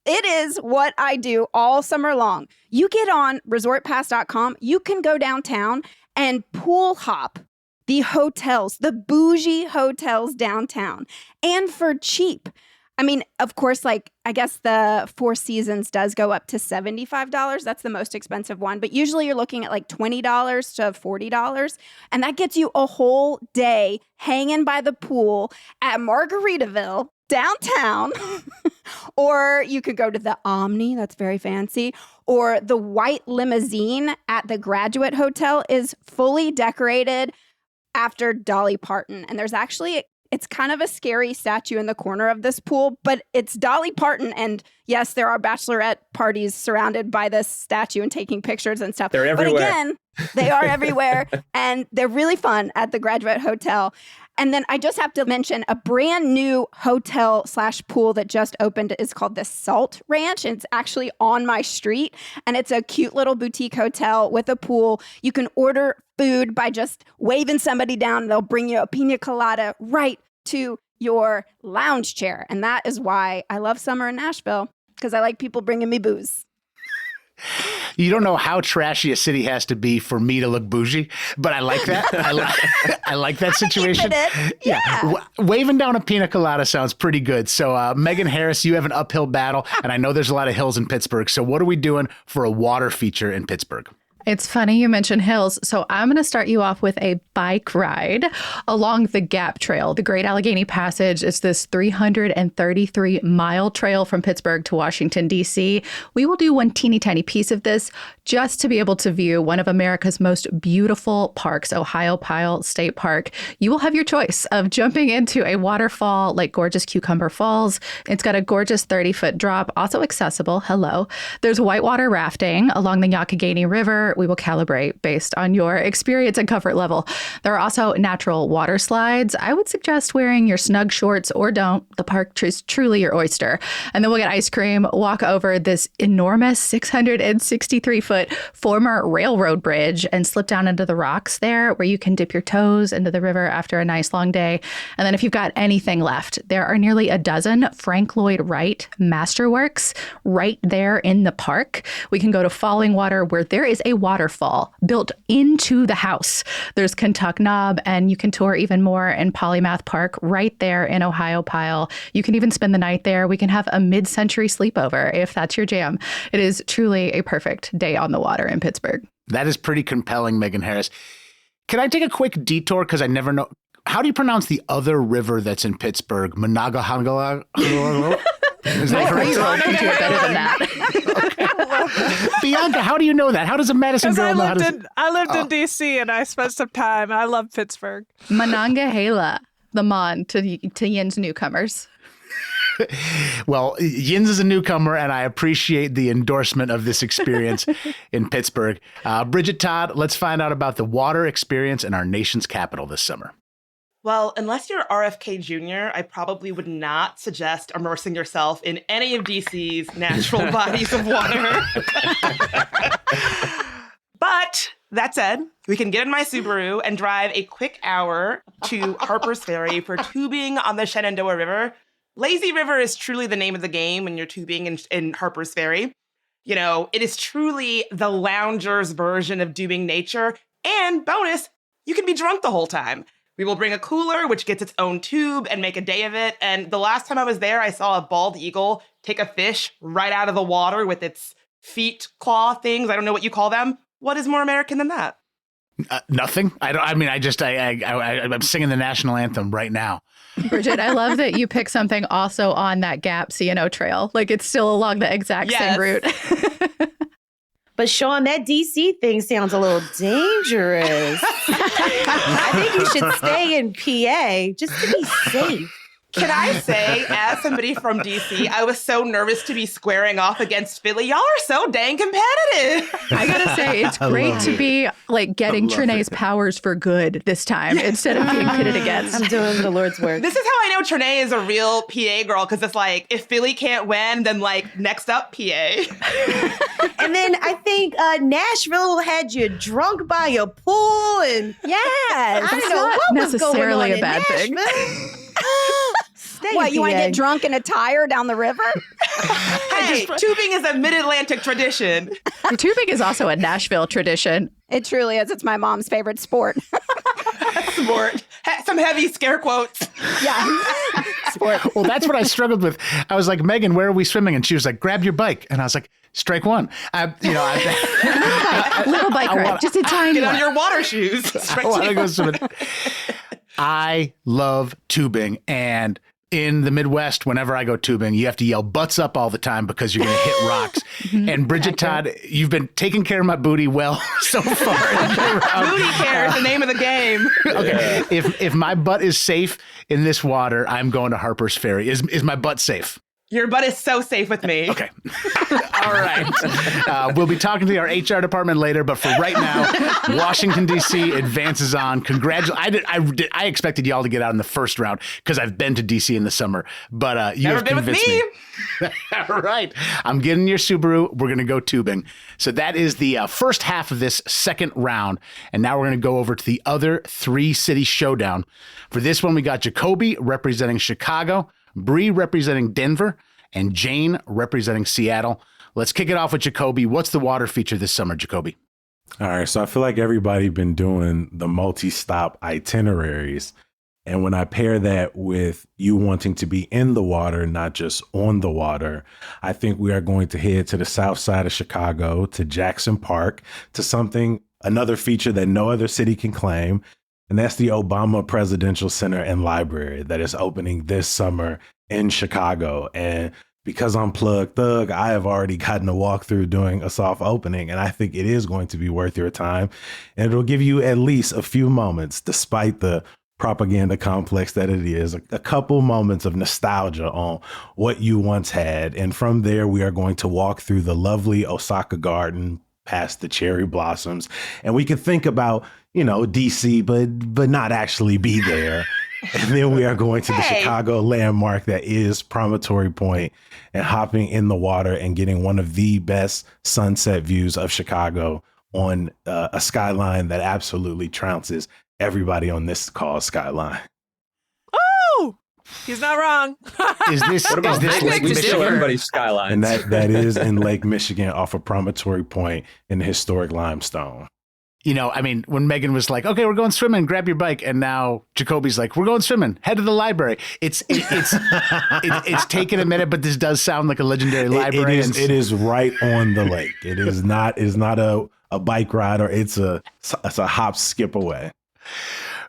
It is what I do all summer long. You get on resortpass.com, you can go downtown and pool hop the hotels, the bougie hotels downtown, and for cheap. I mean, of course, like, I guess the Four Seasons does go up to $75. That's the most expensive one. But usually you're looking at like $20 to $40. And that gets you a whole day hanging by the pool at Margaritaville downtown. Or you could go to the Omni. That's very fancy. Or the white limousine at the Graduate Hotel is fully decorated after Dolly Parton. And there's actually, it's kind of a scary statue in the corner of this pool, but it's Dolly Parton. And yes, there are bachelorette parties surrounded by this statue and taking pictures and stuff. They're everywhere. But again, they are everywhere and they're really fun at the Graduate Hotel. And then I just have to mention a brand new hotel/pool that just opened is called the Salt Ranch. And it's actually on my street. And it's a cute little boutique hotel with a pool. You can order food by just waving somebody down. They'll bring you a pina colada right to your lounge chair. And that is why I love summer in Nashville, because I like people bringing me booze. You don't know how trashy a city has to be for me to look bougie, but I like that. I like that situation. Yeah. Waving down a pina colada sounds pretty good. So Megan Harris, you have an uphill battle, and I know there's a lot of hills in Pittsburgh. So what are we doing for a water feature in Pittsburgh? It's funny you mention hills. So I'm going to start you off with a bike ride along the Gap Trail. The Great Allegheny Passage is this 333-mile trail from Pittsburgh to Washington, D.C. We will do one teeny tiny piece of this just to be able to view one of America's most beautiful parks, Ohiopyle State Park. You will have your choice of jumping into a waterfall like gorgeous Cucumber Falls. It's got a gorgeous 30-foot drop, also accessible. Hello. There's whitewater rafting along the Youghiogheny River. We will calibrate based on your experience and comfort level. There are also natural water slides. I would suggest wearing your snug shorts or don't. The park is truly your oyster. And then we'll get ice cream, walk over this enormous 663-foot former railroad bridge and slip down into the rocks there where you can dip your toes into the river after a nice long day. And then if you've got anything left, there are nearly a dozen Frank Lloyd Wright masterworks right there in the park. We can go to Falling Water where there is a waterfall built into the house. There's Kentuck Knob, and you can tour even more in Polymath Park right there in Ohiopyle. You can even spend the night there. We can have a mid-century sleepover if that's your jam. It is truly a perfect day on the water in Pittsburgh. That is pretty compelling, Megan Harris. Can I take a quick detour? Because I never know. How do you pronounce the other river that's in Pittsburgh? Monongahela? Is that correct? You can do it better than that. Bianca, how do you know that? How does a Madison girl know how to... I lived in D.C. and I spent some time. I love Pittsburgh. Monongahela, the Mon to Yin's newcomers. Well, Yins is a newcomer, and I appreciate the endorsement of this experience in Pittsburgh. Bridget Todd, let's find out about the water experience in our nation's capital this summer. Well, unless you're RFK Jr., I probably would not suggest immersing yourself in any of DC's natural bodies of water. But that said, we can get in my Subaru and drive a quick hour to Harper's Ferry for tubing on the Shenandoah River. Lazy River is truly the name of the game when you're tubing in Harper's Ferry. You know, it is truly the lounger's version of doing nature. And bonus, you can be drunk the whole time. We will bring a cooler, which gets its own tube, and make a day of it. And the last time I was there, I saw a bald eagle take a fish right out of the water with its feet claw things. I don't know what you call them. What is more American than that? Nothing. I'm singing the national anthem right now. Bridget, I love that you pick something also on that Gap C&O trail. Like it's still along the exact same route. But Sean, that DC thing sounds a little dangerous. I think you should stay in PA just to be safe. Can I say, as somebody from DC, I was so nervous to be squaring off against Philly. Y'all are so dang competitive. I gotta say, it's great to be like getting Trinae's powers for good this time instead of being pitted against. I'm doing the Lord's work. This is how I know Trinae is a real PA girl, because it's like, if Philly can't win, then like next up, PA. And then I think Nashville had you drunk by a pool, and I don't know what was going on necessarily a in bad Nashville. thing. What, you want to get drunk in a tire down the river? Hey, tubing is a mid-Atlantic tradition. Tubing is also a Nashville tradition. It truly is. It's my mom's favorite sport. Sport. Some heavy scare quotes. Yeah. Sport. Well, that's what I struggled with. I was like, Megan, where are we swimming? And she was like, grab your bike. And I was like, strike one. Little bike ride. Just a tiny Get one. on your water shoes. I want to go swimming. I love tubing, and in the Midwest, whenever I go tubing, you have to yell butts up all the time because you're going to hit rocks. And Bridget Todd, you've been taking care of my booty well so far. Booty care is the name of the game. Okay, if my butt is safe in this water, I'm going to Harper's Ferry. Is my butt safe? Your butt is so safe with me. Okay. All right. We'll be talking to our HR department later, but for right now, Washington, D.C. advances on. I expected y'all to get out in the first round because I've been to D.C. in the summer, but you have convinced me. All right. I'm getting your Subaru. We're going to go tubing. So that is the first half of this second round. And now we're going to go over to the other three-city showdown. For this one, we got Jacoby representing Chicago, Bree representing Denver, and Jane representing Seattle. Let's kick it off with Jacoby. What's the water feature this summer, Jacoby? All right, so I feel like everybody been doing the multi-stop itineraries. And when I pair that with you wanting to be in the water, not just on the water, I think we are going to head to the south side of Chicago, to Jackson Park, to another feature that no other city can claim. And that's the Obama Presidential Center and Library that is opening this summer in Chicago. And because I'm Plug Thug, I have already gotten a walkthrough doing a soft opening, and I think it is going to be worth your time. And it'll give you at least a few moments, despite the propaganda complex that it is, a couple moments of nostalgia on what you once had. And from there, we are going to walk through the lovely Osaka Garden, past the cherry blossoms, and we can think about, DC, but not actually be there. And then we are going to the Chicago landmark that is Promontory Point, and hopping in the water and getting one of the best sunset views of Chicago on a skyline that absolutely trounces everybody on this call's skyline. Oh, he's not wrong. Is this Lake Michigan? Everybody's skyline. And that is in Lake Michigan off of Promontory Point in the historic limestone. When Megan was like, okay, we're going swimming, grab your bike. And now Jacoby's like, we're going swimming, head to the library. It's taken a minute, but this does sound like a legendary library. It is right on the lake. It is not a bike ride, or it's a hop, skip away.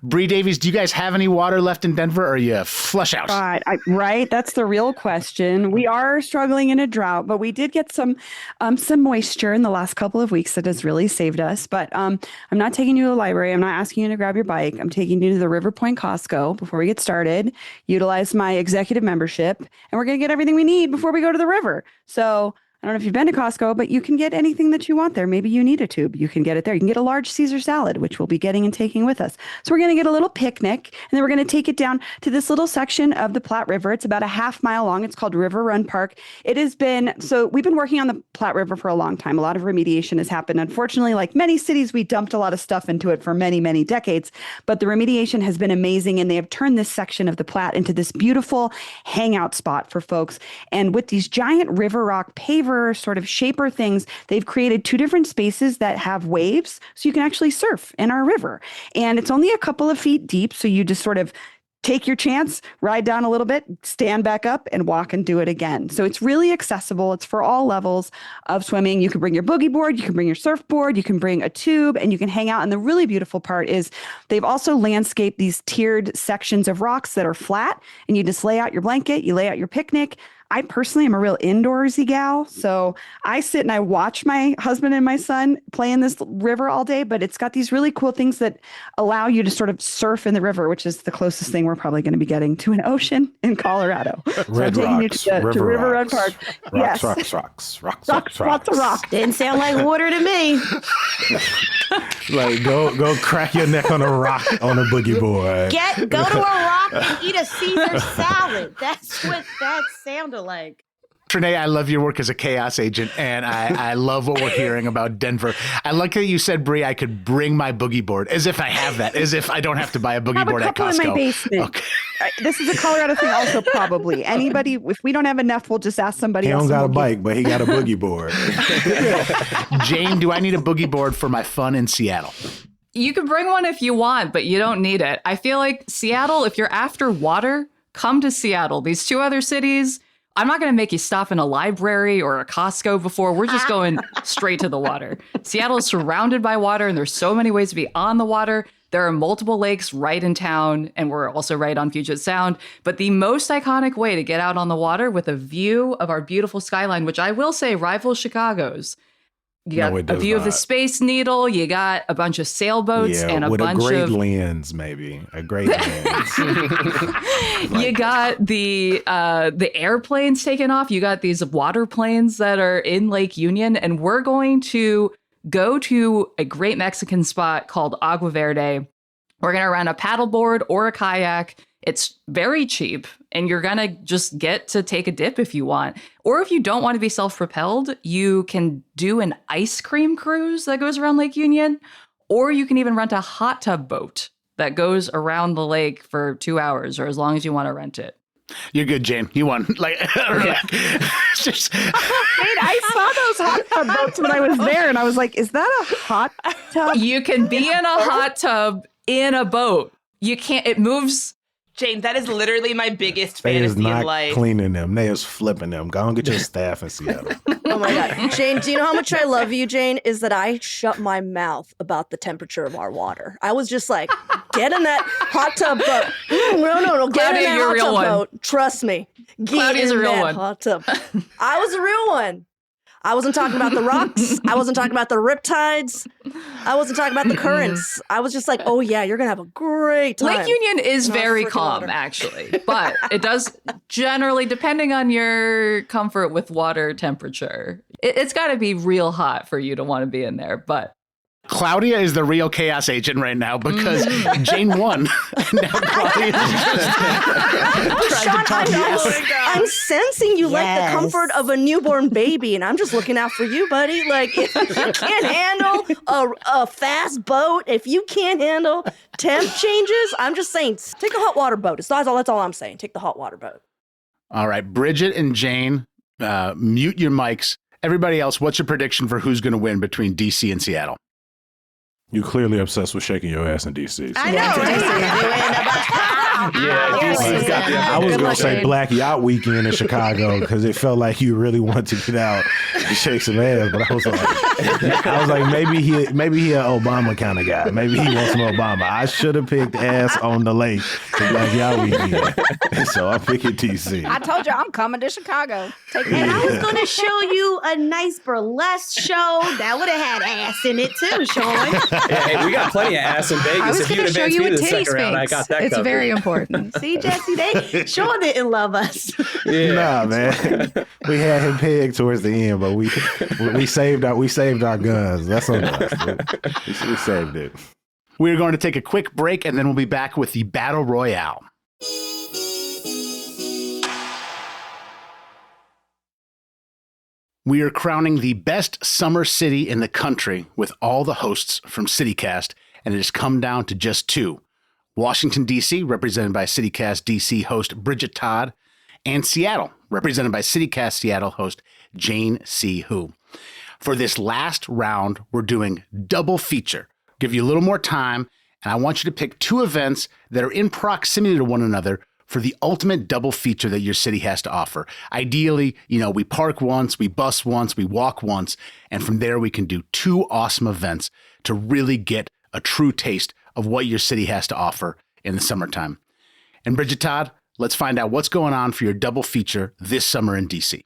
Bree Davies, do you guys have any water left in Denver, or are you flush out? Right. That's the real question. We are struggling in a drought, but we did get some moisture in the last couple of weeks that has really saved us. But I'm not taking you to the library. I'm not asking you to grab your bike. I'm taking you to the River Point Costco before we get started. Utilize my executive membership, and we're going to get everything we need before we go to the river. So I don't know if you've been to Costco, but you can get anything that you want there. Maybe you need a tube. You can get it there. You can get a large Caesar salad, which we'll be getting and taking with us. So we're going to get a little picnic, and then we're going to take it down to this little section of the Platte River. It's about a half-mile long. It's called River Run Park. We've been working on the Platte River for a long time. A lot of remediation has happened. Unfortunately, like many cities, we dumped a lot of stuff into it for many, many decades. But the remediation has been amazing, and they have turned this section of the Platte into this beautiful hangout spot for folks. And with these giant river rock paver sort of shaper things, they've created two different spaces that have waves, so you can actually surf in our river. And it's only a couple of feet deep, so you just sort of take your chance, ride down a little bit, stand back up, and walk and do it again. So it's really accessible. It's for all levels of swimming. You can bring your boogie board, you can bring your surfboard, you can bring a tube, and you can hang out. And the really beautiful part is they've also landscaped these tiered sections of rocks that are flat, and you just lay out your blanket, you lay out your picnic. I personally am a real indoorsy gal, so I sit and I watch my husband and my son play in this river all day, but it's got these really cool things that allow you to sort of surf in the river, which is the closest thing we're probably going to be getting to an ocean in Colorado. Red so I'm rocks, taking you to River Run Park. Rocks, Yes. rocks. Lots of rock. Didn't sound like water to me. Like go crack your neck on a rock on a boogie board. Go to a rock and eat a Caesar salad. That's what that sounded like. Trinae, I love your work as a chaos agent, and I love what we're hearing about Denver. I like that you said, Bree, I could bring my boogie board, as if I have that, as if I don't have to buy a boogie board at Costco. I have a couple in my basement. Okay. This is a Colorado thing also, probably. Anybody, if we don't have enough, we'll just ask somebody else. He don't got a bike, but he got a boogie board. Jane, do I need a boogie board for my fun in Seattle? You can bring one if you want, but you don't need it. I feel like Seattle, if you're after water, come to Seattle. These two other cities, I'm not going to make you stop in a library or a Costco before. We're just going straight to the water. Seattle is surrounded by water, and there's so many ways to be on the water. There are multiple lakes right in town, and we're also right on Puget Sound. But the most iconic way to get out on the water with a view of our beautiful skyline, which I will say rivals Chicago's. You got a view of the Space Needle. You got a bunch of sailboats and a bunch of... with a great lens, maybe. A great lens. You got the airplanes taken off. You got these water planes that are in Lake Union. And we're going to go to a great Mexican spot called Agua Verde. We're going to rent a paddleboard or a kayak. It's very cheap, and you're going to just get to take a dip if you want. Or if you don't want to be self-propelled, you can do an ice cream cruise that goes around Lake Union, or you can even rent a hot tub boat that goes around the lake for 2 hours, or as long as you want to rent it. You're good, Jane. You won. I saw those hot tub boats when I was there, and I was like, is that a hot tub? You can be in a hot tub in a boat. You can't, it moves Jane, that is literally my biggest They is fantasy in not life. cleaning them. They is flipping them. Go and get your staff in Seattle. Oh my God. Jane, do you know how much I love you, Jane? Is that I shut my mouth about the temperature of our water. I was just like, get in that hot tub boat. No. Get Claudia, in that you're a hot real tub one. boat. Trust me. Get Claudia's in a real that one. hot tub. I was a real one. I wasn't talking about the rocks. I wasn't talking about the riptides. I wasn't talking about the currents. I was just like, oh yeah, you're going to have a great time. Lake Union is in our very freaking calm, water. actually, but it does generally, depending on your comfort with water temperature, it's got to be real hot for you to want to be in there. But Claudia is the real chaos agent right now because Jane won. Now Claudia is just trying to talk you out. I'm sensing you like the Yes. comfort of a newborn baby, and I'm just looking out for you, buddy. Like, if you can't handle a fast boat, if you can't handle temp changes, I'm just saying, take a hot water boat. That's all I'm saying. Take the hot water boat. All right, Bridget and Jane, mute your mics. Everybody else, what's your prediction for who's going to win between DC and Seattle? You clearly obsessed with shaking your ass in D.C. so- I know. Yeah, DC's got the I was Good going luck, to say Jane. Black Yacht Weekend in Chicago because it felt like you really wanted to get out and shake some ass. But I was like, maybe he an Obama kind of guy. Maybe he wants some Obama. I should have picked ass on the lake for Black Yacht Weekend. So I'm picking DC. I told you I'm coming to Chicago. Take And I me. was going to show you a nice burlesque show that would have had ass in it too, Sean. Hey, we got plenty of ass in Vegas. I was If going you'd to show advanced you me a to the titty second round, I sphinx. got that It's covered. very important. See, Jesse, Sean didn't love us. Nah, man. We had him pegged towards the end, but we saved our guns. That's on us. We saved it. We're going to take a quick break and then we'll be back with the Battle Royale. We are crowning the best summer city in the country with all the hosts from CityCast, and it has come down to just two. Washington, D.C., represented by CityCast D.C. host Bridget Todd, and Seattle, represented by CityCast Seattle host Jane C. Hu. For this last round, we're doing double feature. Give you a little more time, and I want you to pick two events that are in proximity to one another for the ultimate double feature that your city has to offer. Ideally, we park once, we bus once, we walk once, and from there we can do two awesome events to really get a true taste of what your city has to offer in the summertime. And Bridget Todd, let's find out what's going on for your double feature this summer in DC.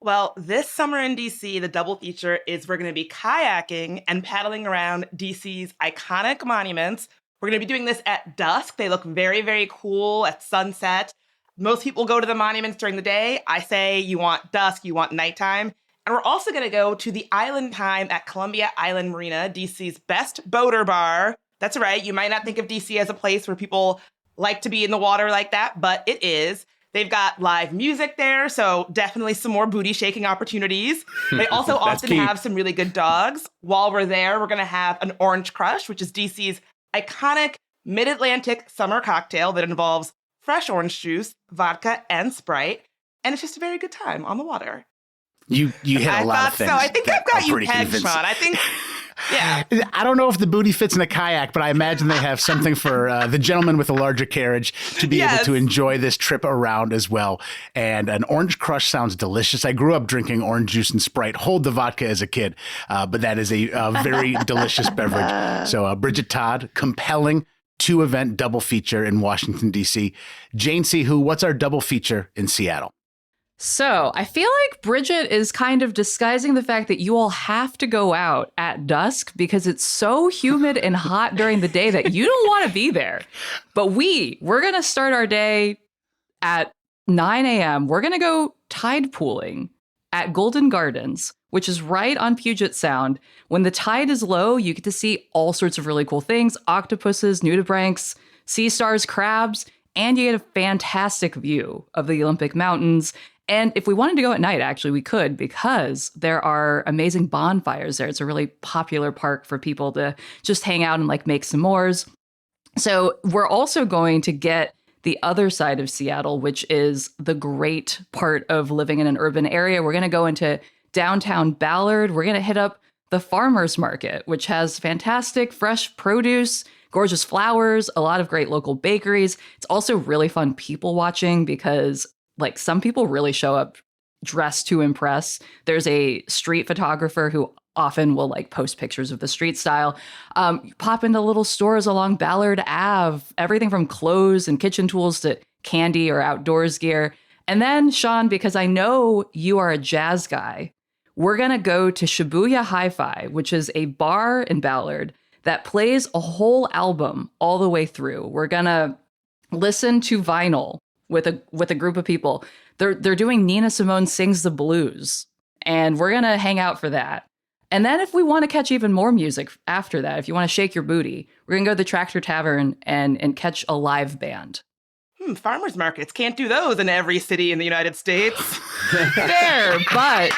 Well, this summer in DC, the double feature is we're going to be kayaking and paddling around DC's iconic monuments. We're going to be doing this at dusk. They look very, very cool at sunset. Most people go to the monuments during the day. I say you want dusk, you want nighttime. And we're also going to go to the Island Time at Columbia Island Marina, DC's best boater bar. That's right. You might not think of DC as a place where people like to be in the water like that, but it is. They've got live music there, so definitely some more booty shaking opportunities. They also often key. have some really good dogs. While we're there, we're going to have an Orange Crush, which is DC's iconic mid-Atlantic summer cocktail that involves fresh orange juice, vodka, and Sprite. And it's just a very good time on the water. You hit a lot of things. So I think that I've got are you pretty pegged, convincing. Sean. I think, yeah. I don't know if the booty fits in a kayak, but I imagine they have something for the gentleman with a larger carriage to be able to enjoy this trip around as well. And an Orange Crush sounds delicious. I grew up drinking orange juice and Sprite, hold the vodka as a kid, but that is a very delicious beverage. So Bridget Todd, compelling two-event double feature in Washington, D.C. Jane C. Hu, what's our double feature in Seattle? So I feel like Bridget is kind of disguising the fact that you all have to go out at dusk because it's so humid and hot during the day that you don't want to be there. But we're going to start our day at 9 a.m. We're going to go tide pooling at Golden Gardens, which is right on Puget Sound. When the tide is low, you get to see all sorts of really cool things: octopuses, nudibranchs, sea stars, crabs, and you get a fantastic view of the Olympic Mountains. And if we wanted to go at night, actually, we could, because there are amazing bonfires there. It's a really popular park for people to just hang out and make s'mores. So we're also going to get the other side of Seattle, which is the great part of living in an urban area. We're going to go into downtown Ballard. We're going to hit up the farmers market, which has fantastic fresh produce, gorgeous flowers, a lot of great local bakeries. It's also really fun people watching because like some people really show up dressed to impress. There's a street photographer who often will like post pictures of the street style. You pop into little stores along Ballard Ave, everything from clothes and kitchen tools to candy or outdoors gear. And then, Sean, because I know you are a jazz guy, we're going to go to Shibuya Hi-Fi, which is a bar in Ballard that plays a whole album all the way through. We're going to listen to vinyl with a group of people. They're doing Nina Simone Sings the Blues, and we're going to hang out for that. And then if we want to catch even more music after that, if you want to shake your booty, we're going to go to the Tractor Tavern and catch a live band. Farmers markets, can't do those in every city in the United States. Fair, but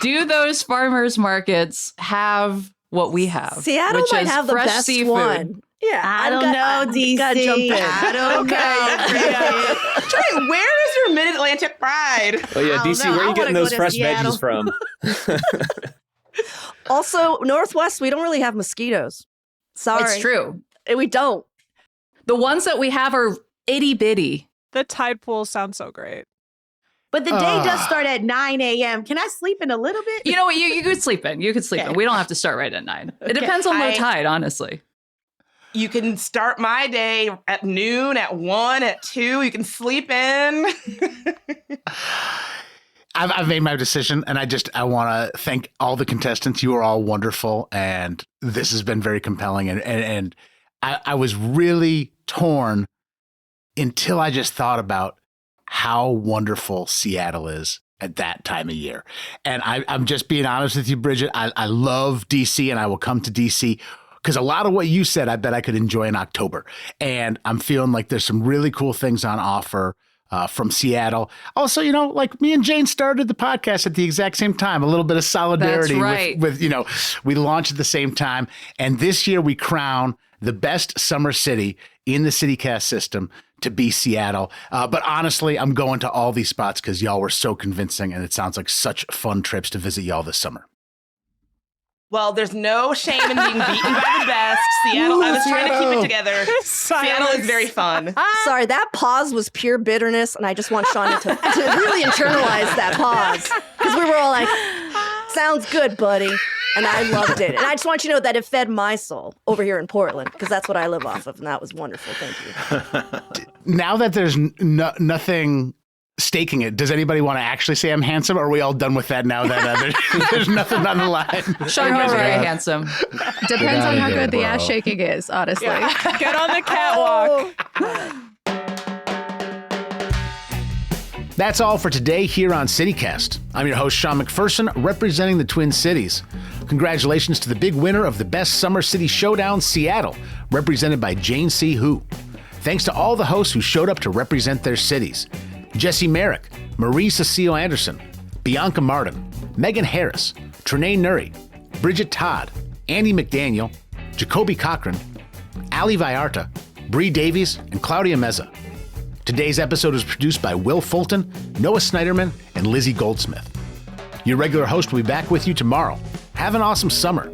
do those farmers markets have what we have? Seattle which might is have the fresh best seafood. one. Yeah, I don't know, DC. Gotta jump in. I don't know. Trey, where is your Mid-Atlantic pride? Oh yeah, DC, where are you getting those fresh veggies from? Also, Northwest, we don't really have mosquitoes. Sorry. It's true. We don't. The ones that we have are itty bitty. The tide pools sound so great. But the day does start at 9 a.m. Can I sleep in a little bit? You know what? You could sleep in. You could sleep in. We don't have to start right at 9. It depends on low tide, honestly. You can start my day at noon, at 1, at 2. You can sleep in. I've made my decision, and I want to thank all the contestants. You are all wonderful, and this has been very compelling. And I was really torn until I just thought about how wonderful Seattle is at that time of year. And I'm just being honest with you, Bridget. I love DC, and I will come to DC because a lot of what you said, I bet I could enjoy in October. And I'm feeling like there's some really cool things on offer from Seattle. Also, you know, like me and Jane started the podcast at the exact same time. A little bit of solidarity. That's right. with you know, we launched at the same time. And this year we crown the best summer city in the CityCast system to be Seattle. But honestly, I'm going to all these spots because y'all were so convincing, and it sounds like such fun trips to visit y'all this summer. Well, there's no shame in being beaten by the best. Seattle, I was trying to keep it together. Seattle is very fun. Sorry, that pause was pure bitterness, and I just want Sean to really internalize that pause. Because we were all like, sounds good, buddy. And I loved it. And I just want you to know that it fed my soul over here in Portland, because that's what I live off of, and that was wonderful. Thank you. Now that there's nothing staking it, does anybody want to actually say I'm handsome, or are we all done with that now that there's nothing on the line? Sean, you're very handsome. Depends on how good the ass shaking is, honestly. Yeah. Get on the catwalk. That's all for today here on CityCast. I'm your host, Sean McPherson, representing the Twin Cities. Congratulations to the big winner of the Best Summer City Showdown, Seattle, represented by Jane C. Hu. Thanks to all the hosts who showed up to represent their cities. Jesse Merrick, Marie Cecile Anderson, Bianca Martin, Megan Harris, Trenae Nuri, Bridget Todd, Andy McDaniel, Jacoby Cochran, Ali Vallarta, Bree Davies, and Claudia Meza. Today's episode was produced by Will Fulton, Noah Snyderman, and Lizzie Goldsmith. Your regular host will be back with you tomorrow. Have an awesome summer.